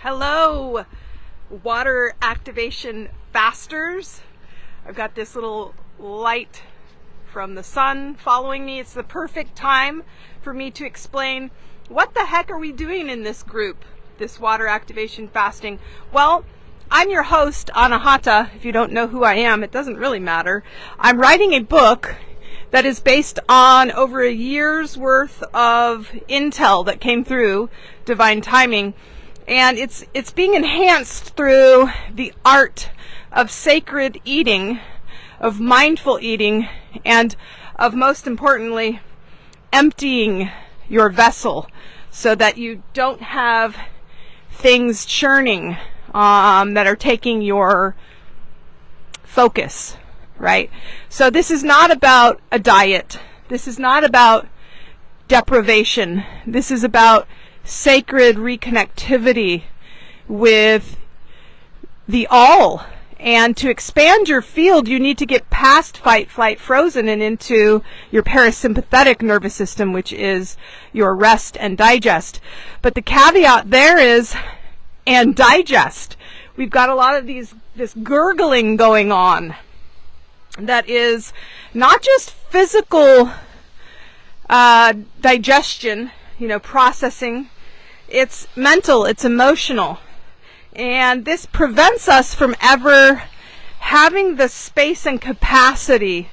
Hello, water activation fasters. I've got this little light from the sun following me. It's the perfect time for me to explain what the heck are we doing in this group, this water activation fasting. Well, I'm your host, Anahata. If you don't know who I am, it doesn't really matter. I'm writing a book that is based on over a year's worth of intel that came through divine timing. And it's being enhanced through the art of sacred eating, of mindful eating, and of, most importantly, emptying your vessel so that you don't have things churning that are taking your focus, right? So this is not about a diet. This is not about deprivation. This is about sacred reconnectivity with the all. And to expand your field, you need to get past fight, flight, frozen and into your parasympathetic nervous system, which is your rest and digest. But the caveat there is, and digest. We've got a lot of this gurgling going on that is not just physical digestion, processing. It's mental, it's emotional. And this prevents us from ever having the space and capacity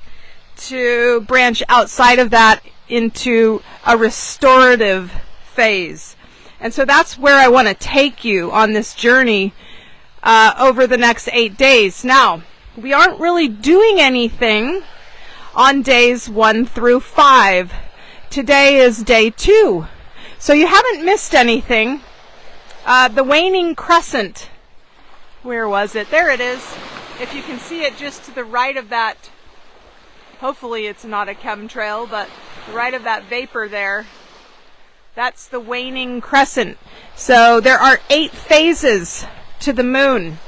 to branch outside of that into a restorative phase. And so that's where I want to take you on this journey over the next 8 days. Now, we aren't really doing anything on days 1 through 5. Today is day 2. So you haven't missed anything. The waning crescent, where was it? There it is. If you can see it just to the right of that, hopefully it's not a chemtrail, but the right of that vapor there, that's the waning crescent. So there are 8 phases to the moon.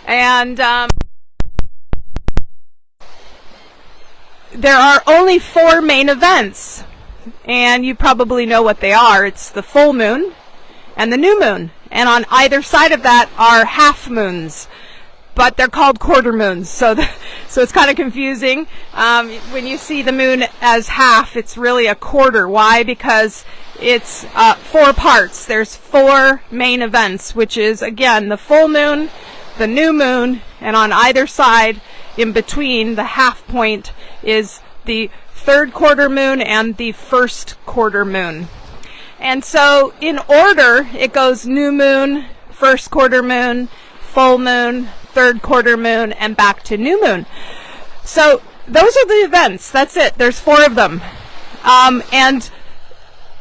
And there are only 4 main events. And you probably know what they are. It's the full moon and the new moon. And on either side of that are half moons. But they're called quarter moons. So it's kind of confusing. When you see the moon as half, it's really a quarter. Why? Because it's 4 parts. There's 4 main events, which is, again, the full moon, the new moon, and on either side, in between, the half point is the third quarter moon and the first quarter moon. And so in order, it goes new moon, first quarter moon, full moon, third quarter moon, and back to new moon. So those are the events. That's it. There's 4 of them. And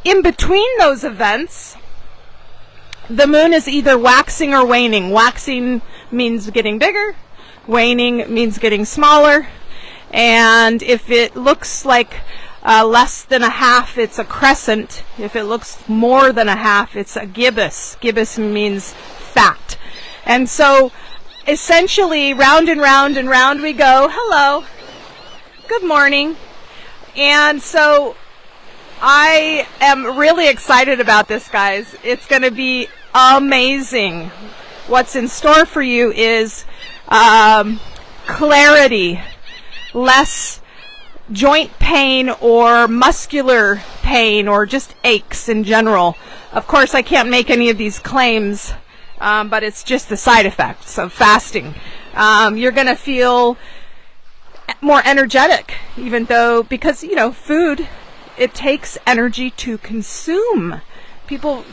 in between those events, the moon is either waxing or waning. Waxing means getting bigger. Waning means getting smaller. And if it looks like less than a half, it's a crescent. If it looks more than a half, it's a gibbous. Gibbous means fat. And so essentially round and round and round we go. Hello. Good morning. And so I am really excited about this, guys. It's going to be amazing. What's in store for you is clarity, less joint pain or muscular pain or just aches in general. Of course, I can't make any of these claims, but it's just the side effects of fasting. You're going to feel more energetic, even though, because, food, it takes energy to consume. People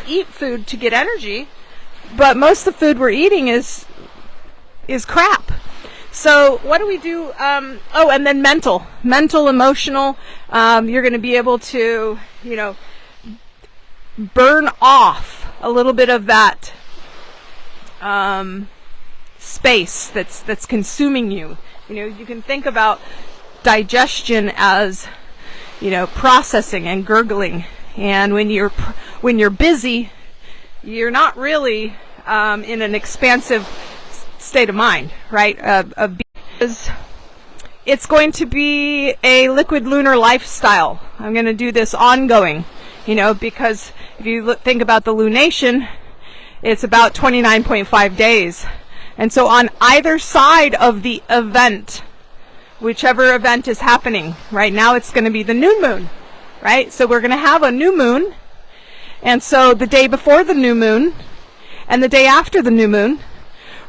eat food to get energy, but most of the food we're eating is crap. So what do we do? And then mental, emotional. You're going to be able to, burn off a little bit of that space that's consuming you. You can think about digestion as, processing and gurgling. And when you're busy, you're not really in an expansive state of mind, right? It's going to be a liquid lunar lifestyle. I'm going to do this ongoing, because if you think about the lunation, It's about 29.5 days. And so on either side of the event, whichever event is happening, right now it's going to be the new moon, right? So we're going to have a new moon. And so the day before the new moon and the day after the new moon,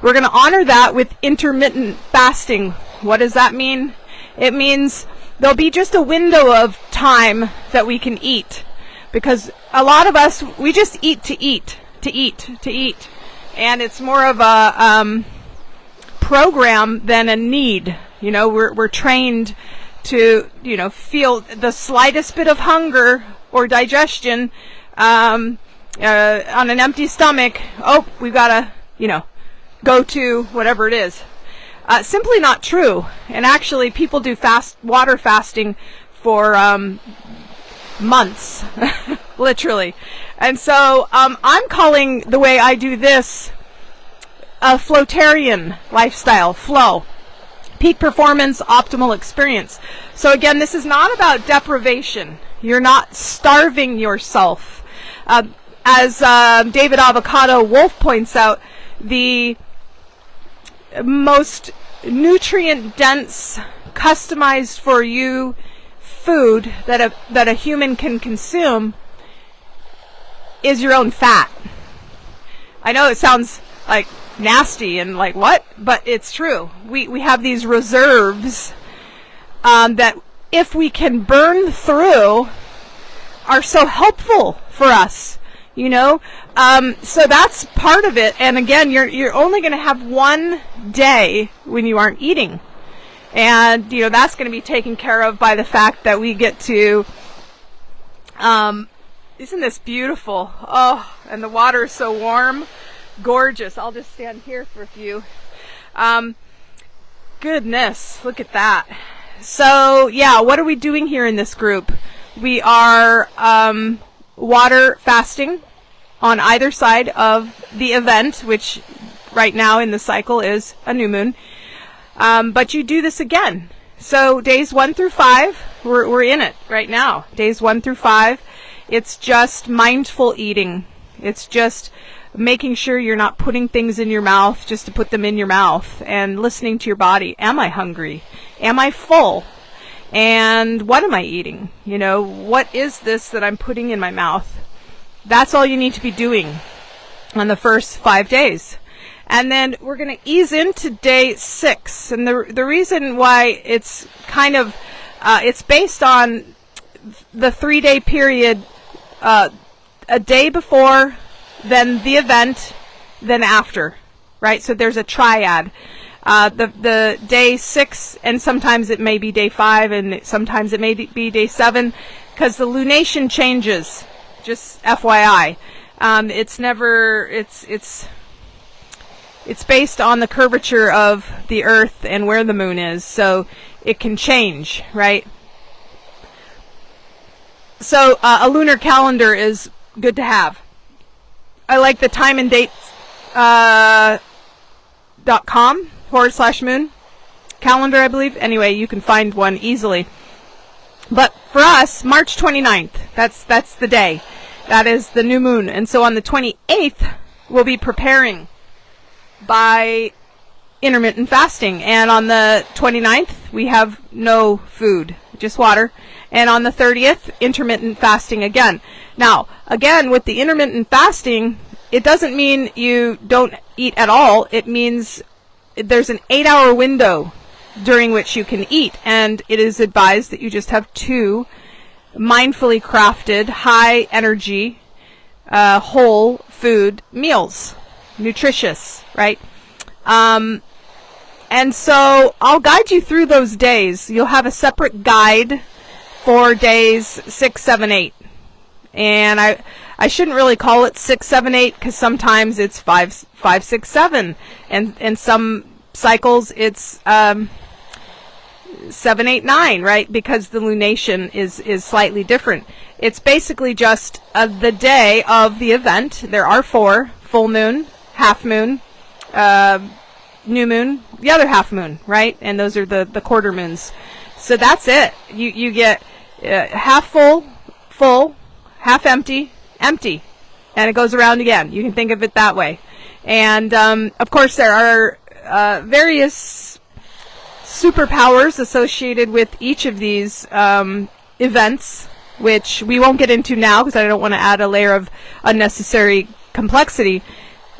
we're going to honor that with intermittent fasting. What does that mean? It means there'll be just a window of time that we can eat. Because a lot of us, we just eat to eat, to eat, to eat. And it's more of a program than a need. You know, we're trained to, you know, feel the slightest bit of hunger or digestion on an empty stomach. Oh, we've got to, you know, go to whatever it is. Simply not true. And actually, people do water fasting for months, literally. And so I'm calling the way I do this a Flotarian lifestyle, flow. Peak performance, optimal experience. So again, this is not about deprivation. You're not starving yourself. As David Avocado Wolf points out, the most nutrient-dense, customized for you food that a human can consume is your own fat. I know it sounds like nasty and like what, but it's true. We have these reserves that if we can burn through are so helpful for us, you know. So that's part of it. And again, you're only going to have one day when you aren't eating. And, you know, that's going to be taken care of by the fact that we get to, isn't this beautiful? Oh, and the water is so warm, gorgeous. I'll just stand here for a few. Goodness, look at that. So, yeah, what are we doing here in this group? We are water fasting on either side of the event, which right now in the cycle is a new moon. But you do this again. So days 1 through 5, we're in it right now. Days 1 through 5, it's just mindful eating. It's just making sure you're not putting things in your mouth just to put them in your mouth, and listening to your body. Am I hungry? Am I full? And what am I eating? You know, what is this that I'm putting in my mouth? That's all you need to be doing on the first 5 days. And then we're going to ease into day 6. And the reason why it's kind of, it's based on the 3-day period, a day before, then the event, then after, right? So there's a triad. The day 6, and sometimes it may be day 5, and sometimes it may be day 7, because the lunation changes, just FYI. It's based on the curvature of the Earth and where the moon is, so it can change, right? So a lunar calendar is good to have. I like the timeanddates.com/moon calendar, I believe. Anyway, you can find one easily. But for us, March 29th, that's the day. That is the new moon. And so on the 28th, we'll be preparing by intermittent fasting. And on the 29th, we have no food, just water. And on the 30th, intermittent fasting again. Now, again, with the intermittent fasting, it doesn't mean you don't eat at all. It means there's an 8-hour window during which you can eat. And it is advised that you just have 2 mindfully crafted, high energy, whole food meals. Nutritious, right? And so I'll guide you through those days. You'll have a separate guide for days 6, 7, 8. And I shouldn't really call it 6, 7, 8 because sometimes it's 5, 6, 7. And some cycles it's 7, 8, 9, right? Because the lunation is slightly different. It's basically just the day of the event. There are 4: full moon, half moon, new moon, the other half moon, right? And those are the quarter moons. So that's it. You get half full, full, half empty, empty. and it goes around again. You can think of it that way. And of course, there are various superpowers associated with each of these events, which we won't get into now because I don't want to add a layer of unnecessary complexity.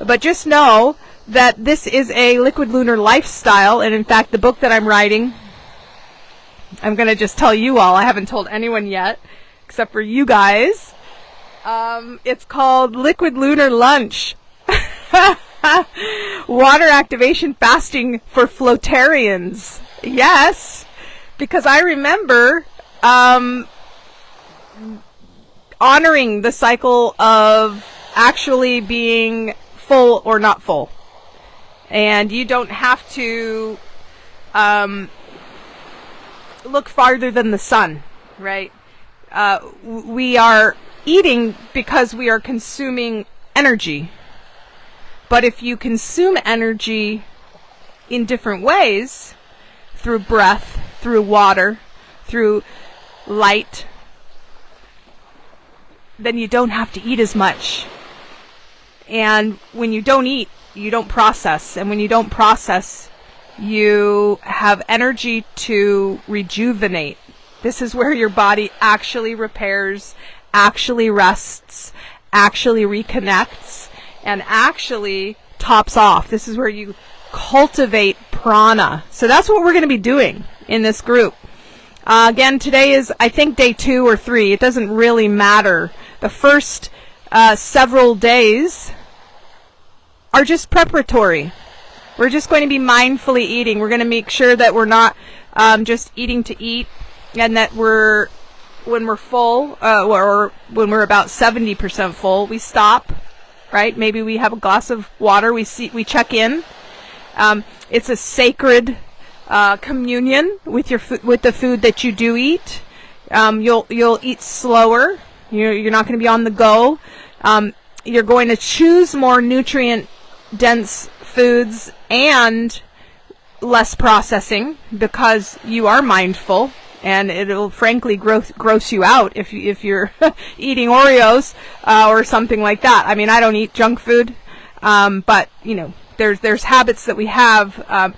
But just know that this is a liquid lunar lifestyle, and in fact, the book that I'm writing, I'm going to just tell you all. I haven't told anyone yet, except for you guys. It's called Liquid Lunar Lunch. Water activation fasting for Flotarians. Yes, because I remember honoring the cycle of actually being full or not full. And you don't have to look farther than the sun, right? We are eating because we are consuming energy. But if you consume energy in different ways, through breath, through water, through light, then you don't have to eat as much. And when you don't eat, you don't process. And when you don't process, you have energy to rejuvenate. This is where your body actually repairs, actually rests, actually reconnects, and actually tops off. This is where you cultivate prana. So that's what we're going to be doing in this group. Again, today is, I think, day 2 or 3. It doesn't really matter. The first several days are just preparatory. We're just going to be mindfully eating. We're going to make sure that we're not just eating to eat, and that when we're full, or when we're about 70% full, we stop, right? Maybe we have a glass of water, we check in. It's a sacred communion with with the food that you do eat. You'll eat slower. You're not going to be on the go. You're going to choose more nutrient-dense foods and less processing because you are mindful, and it'll frankly gross you out if you're eating Oreos or something like that. I mean, I don't eat junk food, but there's habits that we have.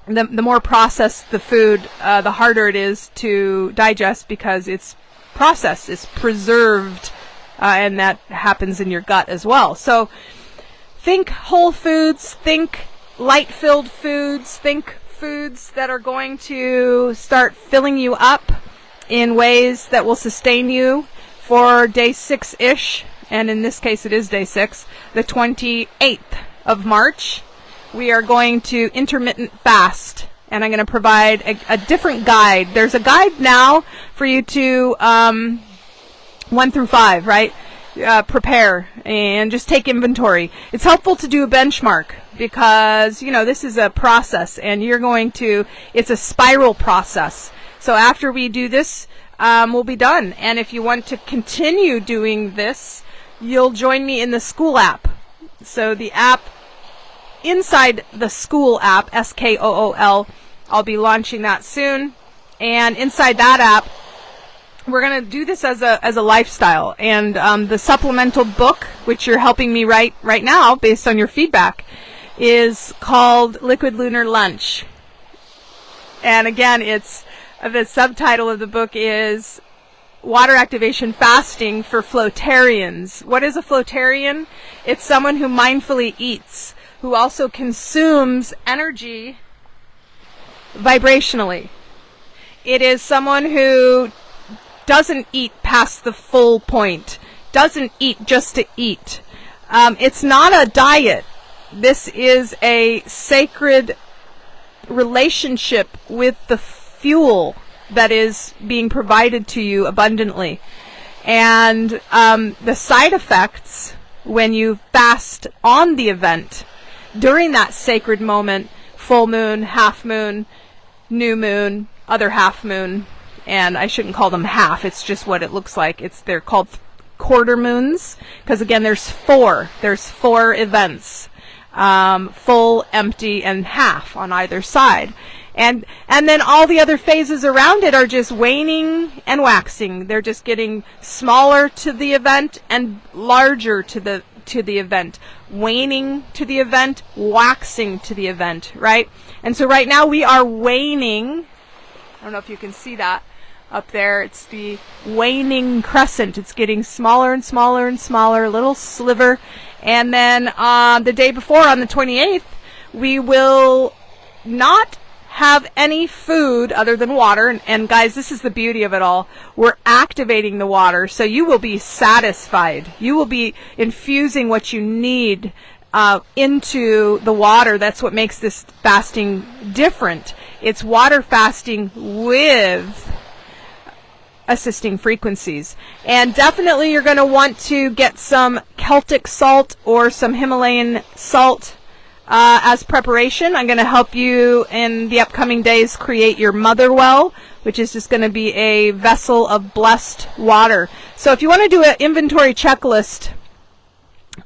The more processed the food, the harder it is to digest because it's processed, it's preserved, and that happens in your gut as well. So think whole foods, think light-filled foods, think foods that are going to start filling you up in ways that will sustain you for day 6-ish, and in this case it is day 6, the 28th of March. We are going to intermittent fast, and I'm going to provide a different guide. There's a guide now for you to 1 through 5, right? Prepare and just take inventory. It's helpful to do a benchmark because, this is a process, and it's a spiral process. So after we do this, we'll be done. And if you want to continue doing this, you'll join me in the school app. So the app, inside the school app, SKOOL, I'll be launching that soon. And inside that app, we're going to do this as a lifestyle. And the supplemental book, which you're helping me write right now based on your feedback, is called Liquid Lunar Lunch. And again, the subtitle of the book is Water Activation Fasting for Flotarians. What is a Flotarian? It's someone who mindfully eats, who also consumes energy vibrationally. It is someone who doesn't eat past the full point, doesn't eat just to eat. It's not a diet. This is a sacred relationship with the fuel that is being provided to you abundantly. And the side effects when you fast on the event, during that sacred moment, full moon, half moon, new moon, other half moon, and I shouldn't call them half, it's just what it looks like. They're called quarter moons, because again, there's four events, full, empty, and half on either side. And then all the other phases around it are just waning and waxing. They're just getting smaller to the event and larger to the event. Waning to the event, waxing to the event, right? And so right now we are waning. I don't know if you can see that up there. It's the waning crescent. It's getting smaller and smaller and smaller, a little sliver. And then the day before, on the 28th, we will not have any food other than water. And guys, this is the beauty of it all. We're activating the water, so you will be satisfied. You will be infusing what you need into the water. That's what makes this fasting different. It's water fasting with assisting frequencies. And definitely you're going to want to get some Celtic salt or some Himalayan salt as preparation. I'm going to help you in the upcoming days create your mother well, which is just going to be a vessel of blessed water. So if you want to do an inventory checklist,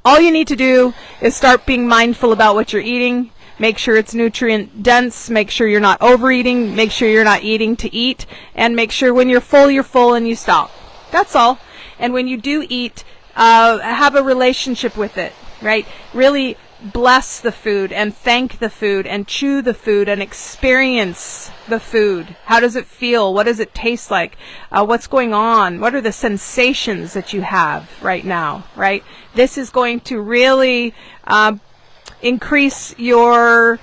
all you need to do is start being mindful about what you're eating. Make sure it's nutrient dense. Make sure you're not overeating. Make sure you're not eating to eat. And make sure when you're full and you stop. That's all. And when you do eat, have a relationship with it, right? Really bless the food and thank the food and chew the food and experience the food. How does it feel? What does it taste like? What's going on? What are the sensations that you have right now, right? This is going to really increase the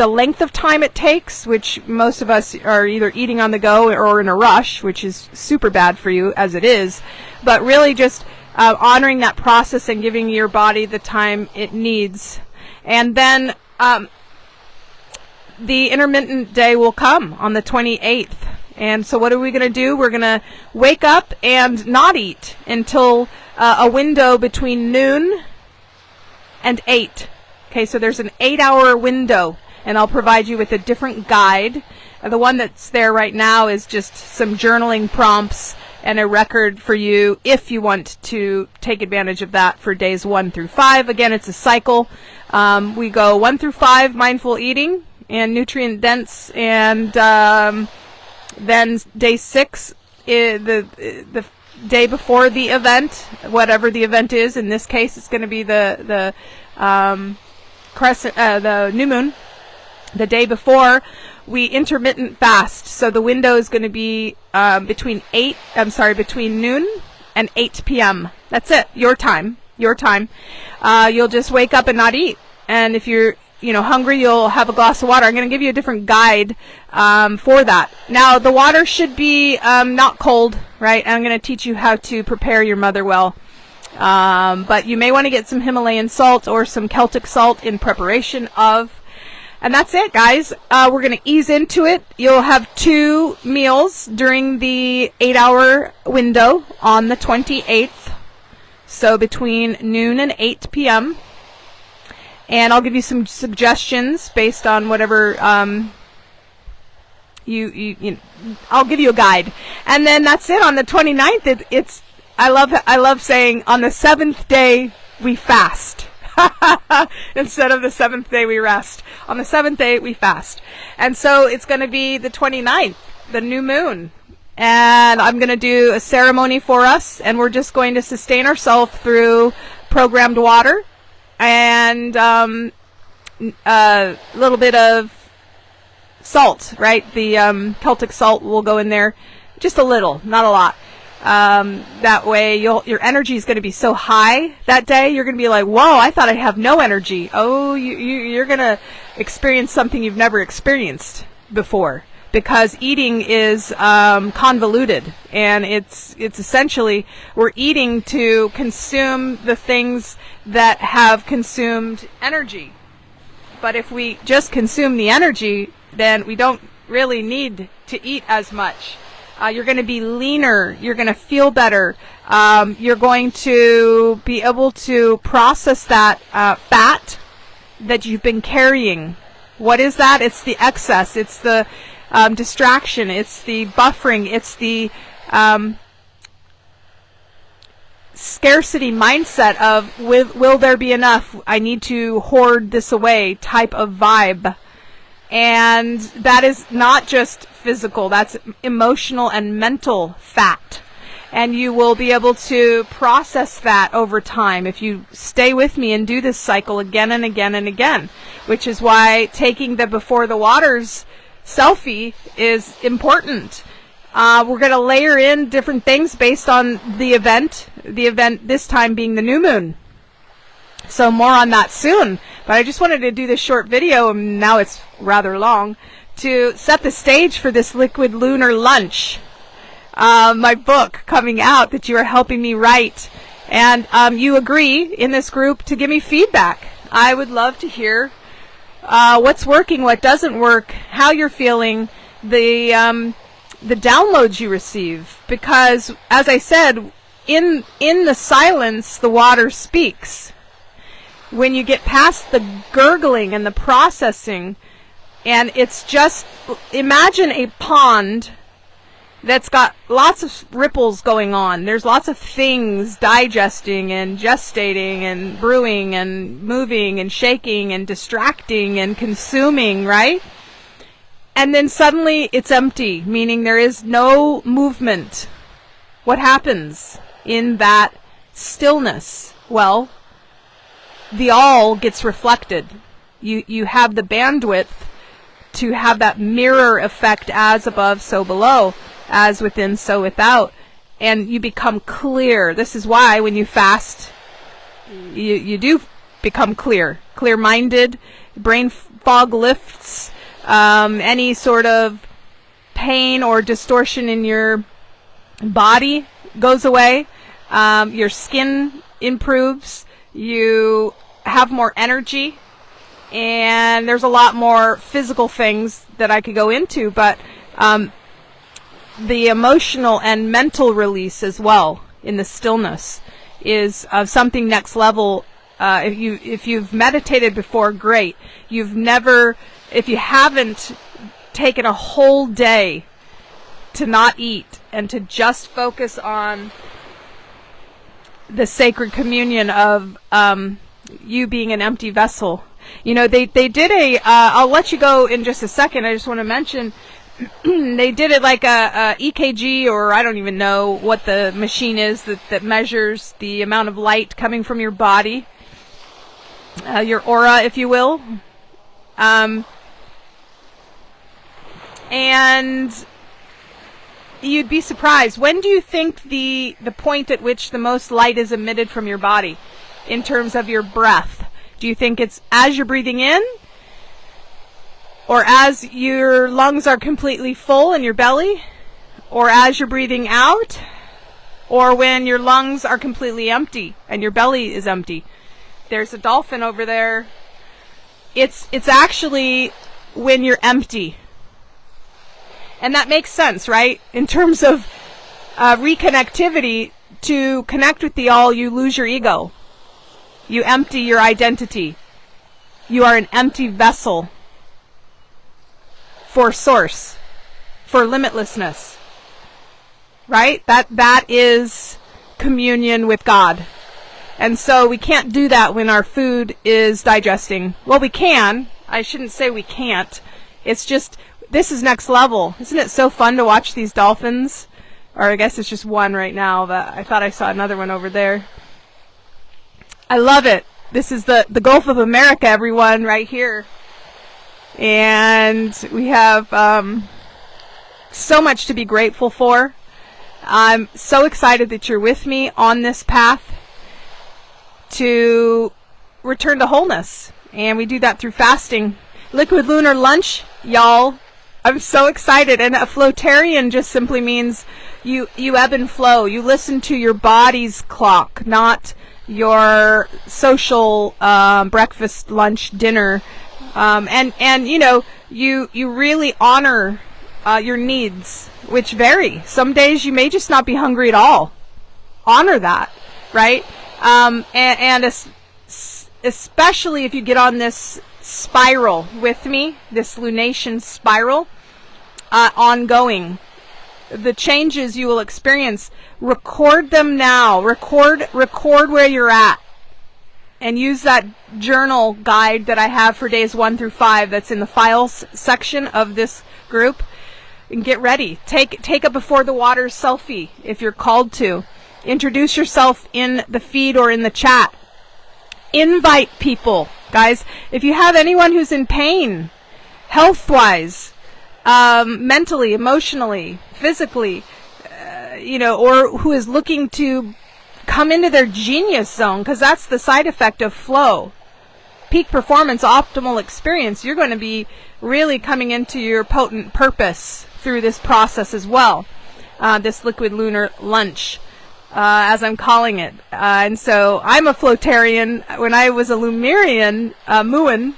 length of time it takes, which most of us are either eating on the go or in a rush, which is super bad for you as it is, but really just honoring that process and giving your body the time it needs. And then the intermittent day will come on the 28th. And so what are we going to do? We're going to wake up and not eat until a window between noon and 8. Okay, so there's an 8-hour window, and I'll provide you with a different guide. The one that's there right now is just some journaling prompts and a record for you if you want to take advantage of that for days 1 through 5. Again, it's a cycle. We go 1 through 5, mindful eating and nutrient dense, and then day 6, the day before the event, whatever the event is. In this case, it's going to be the new moon. The day before, we intermittent fast. So the window is going to be between noon and 8 p.m. That's it. Your time. You'll just wake up and not eat. And if you're hungry, you'll have a glass of water. I'm going to give you a different guide for that. Now, the water should be not cold, right? And I'm going to teach you how to prepare your mother well. But you may want to get some Himalayan salt or some Celtic salt in preparation of. And that's it, guys. We're going to ease into it. You'll have 2 meals during the 8-hour window on the 28th. So between noon and 8 p.m. And I'll give you some suggestions based on whatever I'll give you a guide. And then that's it. On the 29th, I love saying on the 7th day we fast. Instead of the 7th day we rest. On the 7th day we fast. And so it's going to be the 29th, the new moon. And I'm going to do a ceremony for us, and we're just going to sustain ourselves through programmed water and a little bit of salt, right? The Celtic salt will go in there, just a little, not a lot. That way your energy is going to be so high that day, you're going to be like, whoa, I thought I'd have no energy. Oh, you're going to experience something you've never experienced before, because eating is convoluted, and it's essentially we're eating to consume the things that have consumed energy. But if we just consume the energy, then we don't really need to eat as much. You're going to be leaner. You're going to feel better. You're going to be able to process that fat that you've been carrying. What is that? It's the excess. It's the distraction. It's the buffering. It's the scarcity mindset of will there be enough? I need to hoard this away type of vibe. And that is not just physical, that's emotional and mental fat. And you will be able to process that over time if you stay with me and do this cycle again and again and again, which is why taking the Before the Waters selfie is important. We're going to layer in different things based on the event this time being the new moon. So more on that soon. But I just wanted to do this short video, and now it's rather long, to set the stage for this liquid lunar lunch. My book coming out that you are helping me write. And you agree in this group to give me feedback. I would love to hear what's working, what doesn't work, how you're feeling, the downloads you receive. Because, as I said, in the silence, the water speaks. When you get past the gurgling and the processing, and it's just, imagine a pond that's got lots of ripples going on. There's lots of things digesting and gestating and brewing and moving and shaking and distracting and consuming, right? And then suddenly it's empty, meaning there is no movement. What happens in that stillness? Well, the all gets reflected. You have the bandwidth to have that mirror effect, as above, so below, as within, so without. And you become clear. This is why when you fast, you do become clear-minded, brain fog lifts, any sort of pain or distortion in your body goes away, your skin improves, you have more energy, and there's a lot more physical things that I could go into, but the emotional and mental release as well in the stillness is something next level. If you've meditated before, great. If you haven't taken a whole day to not eat and to just focus on the sacred communion of you being an empty vessel. You know, they did I'll let you go in just a second. I just want to mention they did it like a EKG, or I don't even know what the machine is that measures the amount of light coming from your body, your aura, if you will. And you'd be surprised. When do you think the point at which the most light is emitted from your body in terms of your breath? Do you think it's as you're breathing in, or as your lungs are completely full in your belly, or as you're breathing out, or when your lungs are completely empty and your belly is empty? There's a dolphin over there. It's actually when you're empty. And that makes sense, right? In terms of reconnectivity, to connect with the all, you lose your ego. You empty your identity. You are an empty vessel for source, for limitlessness. Right? That is communion with God. And so we can't do that when our food is digesting. Well, we can. I shouldn't say we can't. It's just, this is next level. Isn't it so fun to watch these dolphins? Or I guess it's just one right now, but I thought I saw another one over there. I love it. This is the Gulf of America, everyone, right here. And we have so much to be grateful for. I'm so excited that you're with me on this path to return to wholeness. And we do that through fasting. Liquid lunar lunch, y'all. I'm so excited. And a Flotarian just simply means you ebb and flow. You listen to your body's clock, not your social breakfast, lunch, dinner. And you know, you really honor your needs, which vary. Some days you may just not be hungry at all. Honor that, right? And especially if you get on this spiral with me, this lunation spiral, ongoing, the changes you will experience, record them now. Record where you're at, and use that journal guide that I have for days 1 through 5 that's in the files section of this group, and get ready. Take a before the water selfie if you're called to. Introduce yourself in the feed or in the chat. Invite people, guys. If you have anyone who's in pain, health-wise, mentally, emotionally, physically, or who is looking to come into their genius zone, because that's the side effect of flow. Peak performance, optimal experience. You're going to be really coming into your potent purpose through this process as well. This liquid lunar lunch, as I'm calling it. And so I'm a Flotarian. When I was a Lemurian, Muin,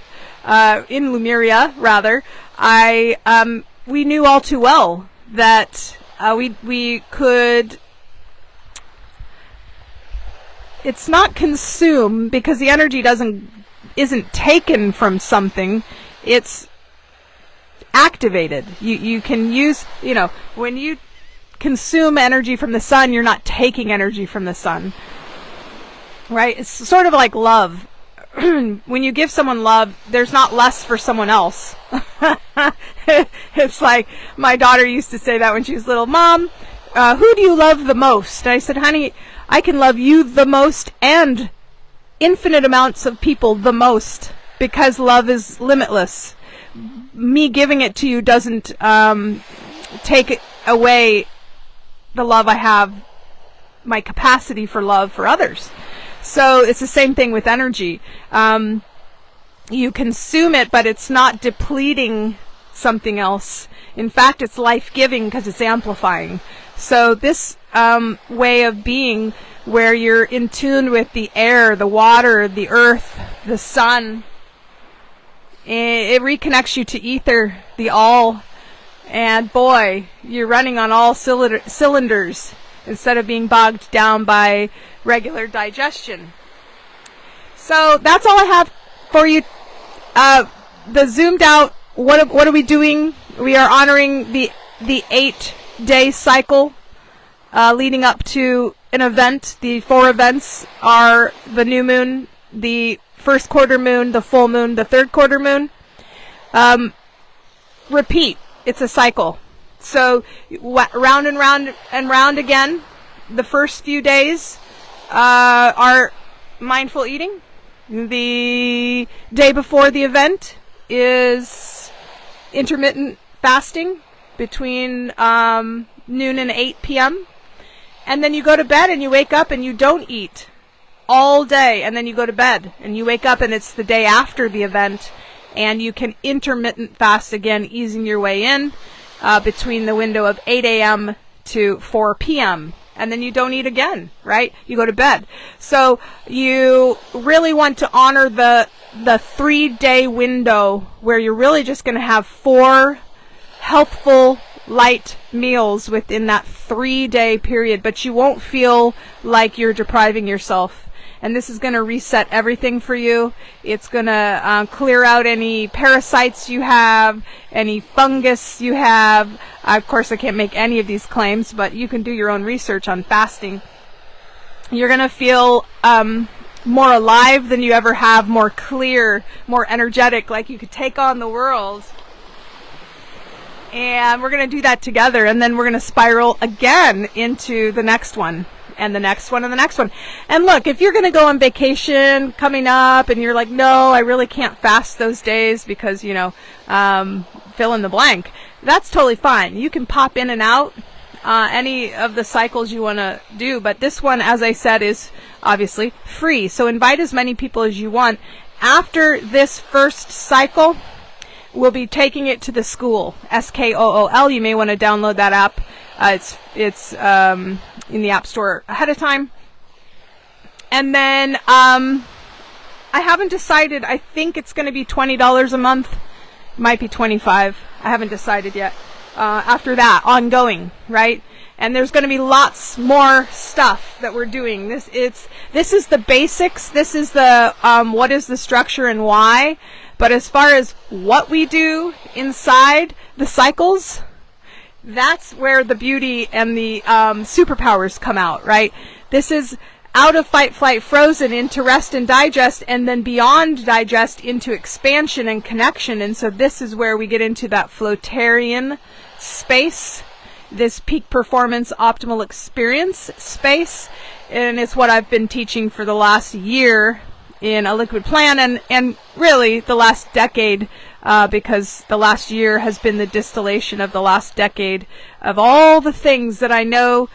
in Lemuria, rather, we knew all too well that we could... It's not consume, because the energy isn't taken from something. It's activated. You can use, when you consume energy from the sun, you're not taking energy from the sun, right? It's sort of like love. When you give someone love, there's not less for someone else. It's like my daughter used to say that when she was little. Mom, who do you love the most? And I said, honey, I can love you the most and infinite amounts of people the most, because love is limitless. Me giving it to you doesn't take away the love I have, my capacity for love for others. So it's the same thing with energy. You consume it, but it's not depleting something else. In fact, it's life-giving because it's amplifying. So this way of being, where you're in tune with the air, the water, the earth, the sun, it reconnects you to ether, the all, and boy, you're running on all cylinders instead of being bogged down by regular digestion. So that's all I have for you. The zoomed out, what are we doing? We are honoring the 8-day cycle leading up to an event. The 4 events are the new moon, the first quarter moon, the full moon, the third quarter moon. Repeat. It's a cycle. So round and round and round again. The first few days are mindful eating. The day before the event is intermittent fasting between noon and 8 p.m. And then you go to bed and you wake up and you don't eat all day. And then you go to bed and you wake up and it's the day after the event. And you can intermittent fast again, easing your way in between the window of 8 a.m. to 4 p.m. And then you don't eat again, right? You go to bed. So you really want to honor the 3-day window where you're really just going to have 4 healthful, light meals within that 3-day period. But you won't feel like you're depriving yourself. And this is going to reset everything for you. It's going to clear out any parasites you have, any fungus you have. Of course, I can't make any of these claims, but you can do your own research on fasting. You're going to feel more alive than you ever have, more clear, more energetic, like you could take on the world. And we're going to do that together, and then we're going to spiral again into the next one. And the next one, and the next one. And look, if you're going to go on vacation coming up and you're like, no, I really can't fast those days because, fill in the blank, that's totally fine. You can pop in and out any of the cycles you want to do. But this one, as I said, is obviously free. So invite as many people as you want. After this first cycle, we'll be taking it to the school, SKOOL. You may want to download that app. It's in the App Store ahead of time. And then I haven't decided. I think it's going to be $20 a month. Might be $25. I haven't decided yet. After that, ongoing, right? And there's going to be lots more stuff that we're doing. This is the basics. This is the what is the structure and why. But as far as what we do inside the cycles, that's where the beauty and the superpowers come out, right? This is out of fight, flight, frozen into rest and digest, and then beyond digest into expansion and connection. And so this is where we get into that Flotarian space, this peak performance optimal experience space. And it's what I've been teaching for the last year in a liquid plan, and really the last decade, because the last year has been the distillation of the last decade of all the things that I know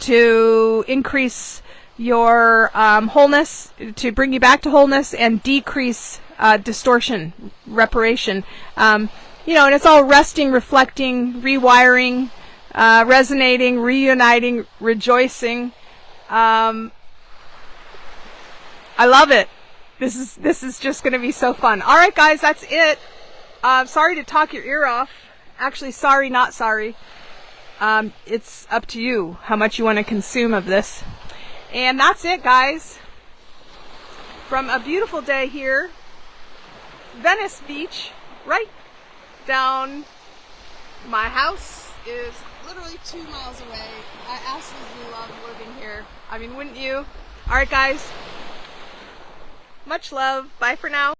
to increase your wholeness, to bring you back to wholeness, and decrease distortion, reparation. And it's all resting, reflecting, rewiring, resonating, reuniting, rejoicing. I love it. This is just going to be so fun. All right, guys, that's it. Sorry to talk your ear off. Actually, sorry, not sorry. It's up to you how much you want to consume of this. And that's it, guys. From a beautiful day here, Venice Beach, right down my house is literally 2 miles away. I absolutely love living here. I mean, wouldn't you? All right, guys. Much love. Bye for now.